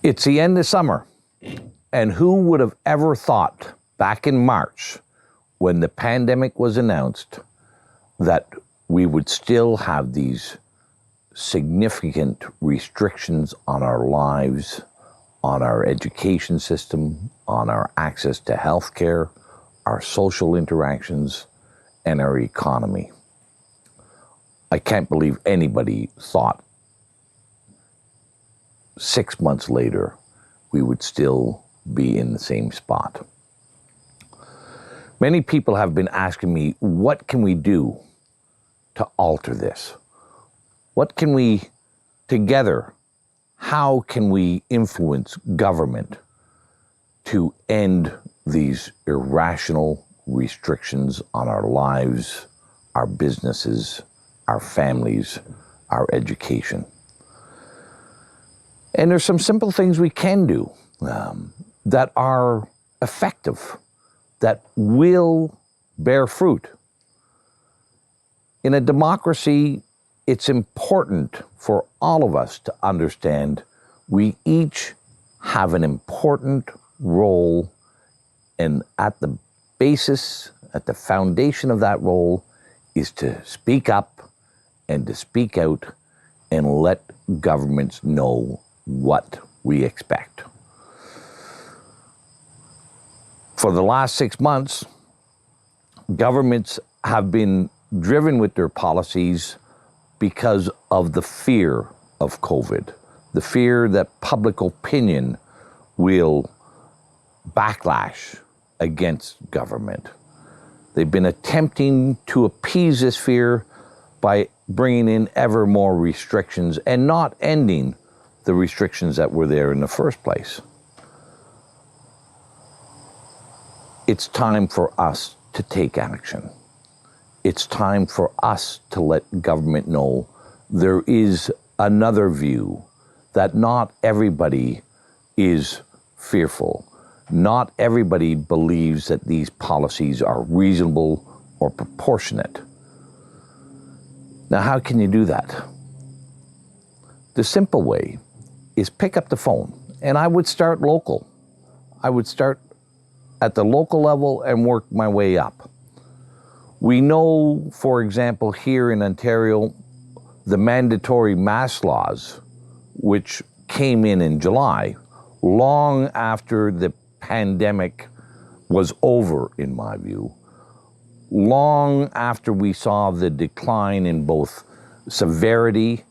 It's the end of summer, and who would have ever thought back in March, when the pandemic was announced, that we would still have these significant restrictions on our lives, on our education system, on our access to healthcare, our social interactions, and our economy. I can't believe anybody thought 6 months later we would still be in the same spot. Many people have been asking me, what can we do to alter this? What can we, together, how can we influence government to end these irrational restrictions on our lives, our businesses, our families, our education? And there's some simple things we can do that are effective, that will bear fruit. In a democracy, it's important for all of us to understand we each have an important role, and at the basis, at the foundation of that role is to speak up and to speak out and let governments know what we expect. For the last 6 months, governments have been driven with their policies because of the fear of COVID, the fear that public opinion will backlash against government. They've been attempting to appease this fear by bringing in ever more restrictions and not ending the restrictions that were there in the first place. It's time for us to take action. It's time for us to let government know there is another view, that not everybody is fearful. Not everybody believes that these policies are reasonable or proportionate. Now, how can you do that? The simple way is pick up the phone, and I would start local. I would start at the local level and work my way up. We know, for example, here in Ontario, the mandatory mask laws, which came in July, long after the pandemic was over, in my view, long after we saw the decline in both severity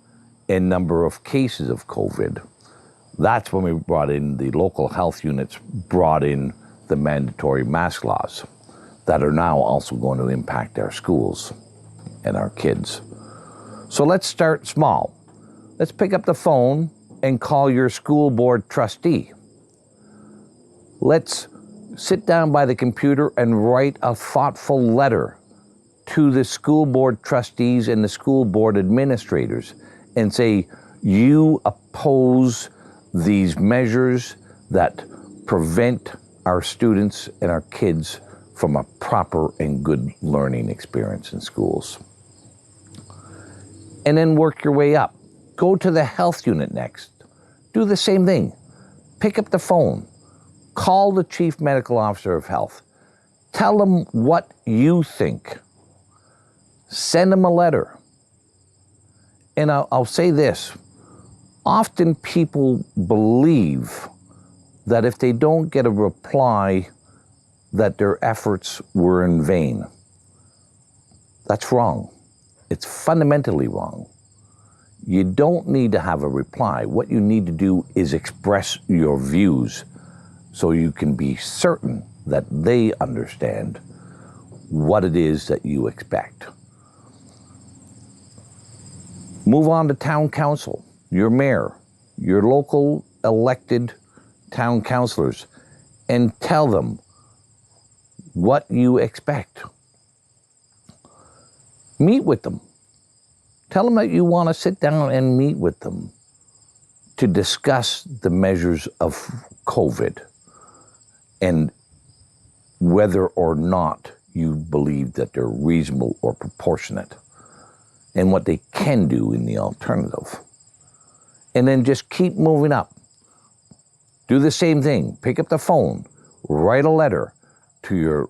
and number of cases of COVID. That's when we brought in, the local health units brought in the mandatory mask laws that are now also going to impact our schools and our kids. So let's start small. Let's pick up the phone and call your school board trustee. Let's sit down by the computer and write a thoughtful letter to the school board trustees and the school board administrators and say, you oppose these measures that prevent our students and our kids from a proper and good learning experience in schools. And then work your way up. Go to the health unit next. Do the same thing. Pick up the phone. Call the chief medical officer of health. Tell them what you think. Send them a letter. And I'll say this. Often people believe that if they don't get a reply, that their efforts were in vain. That's wrong. It's fundamentally wrong. You don't need to have a reply. What you need to do is express your views so you can be certain that they understand what it is that you expect. Move on to town council, your mayor, your local elected town councillors, and tell them what you expect. Meet with them. Tell them that you want to sit down and meet with them to discuss the measures of COVID and whether or not you believe that they're reasonable or proportionate and what they can do in the alternative. And then just keep moving up. Do the same thing. Pick up the phone, write a letter to your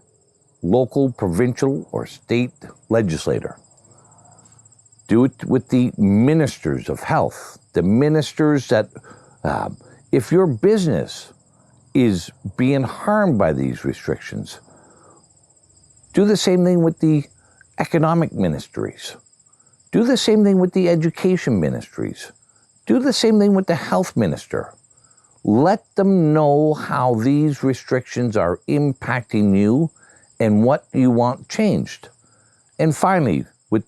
local, provincial, or state legislator. Do it with the ministers of health, the ministers that, if your business is being harmed by these restrictions, do the same thing with the economic ministries. Do the same thing with the education ministries. Do the same thing with the health minister. Let them know how these restrictions are impacting you and what you want changed. And finally, with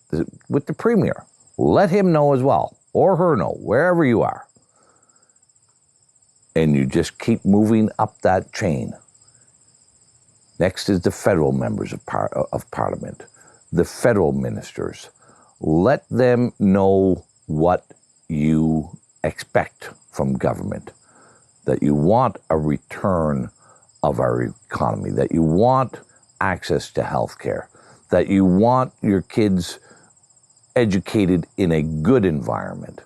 the Premier, let him know as well, or her know, wherever you are. And you just keep moving up that chain. Next is the federal members of Parliament, the federal ministers. Let them know what you expect from government, that you want a return of our economy, that you want access to health care, that you want your kids educated in a good environment.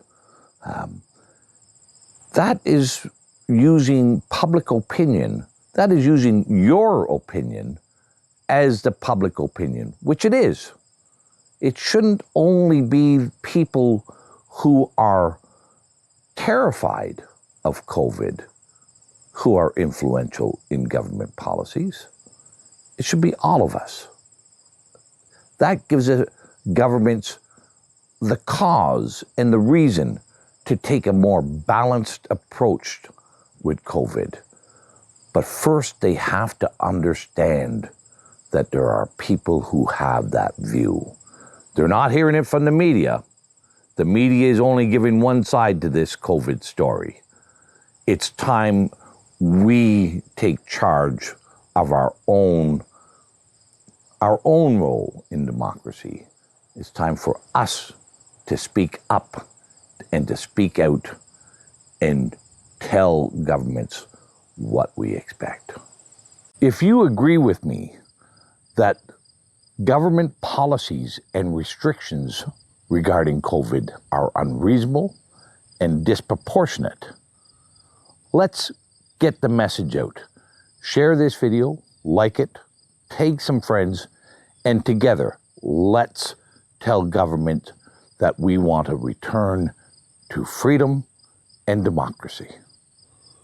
That is using public opinion, that is using your opinion as the public opinion, which it is. It shouldn't only be people who are terrified of COVID who are influential in government policies. It should be all of us. That gives governments the cause and the reason to take a more balanced approach with COVID. But first, they have to understand that there are people who have that view. They're not hearing it from the media. The media is only giving one side to this COVID story. It's time we take charge of our own role in democracy. It's time for us to speak up and to speak out and tell governments what we expect. If you agree with me that government policies and restrictions regarding COVID are unreasonable and disproportionate, let's get the message out. Share this video, like it, tag some friends, and together, let's tell government that we want a return to freedom and democracy.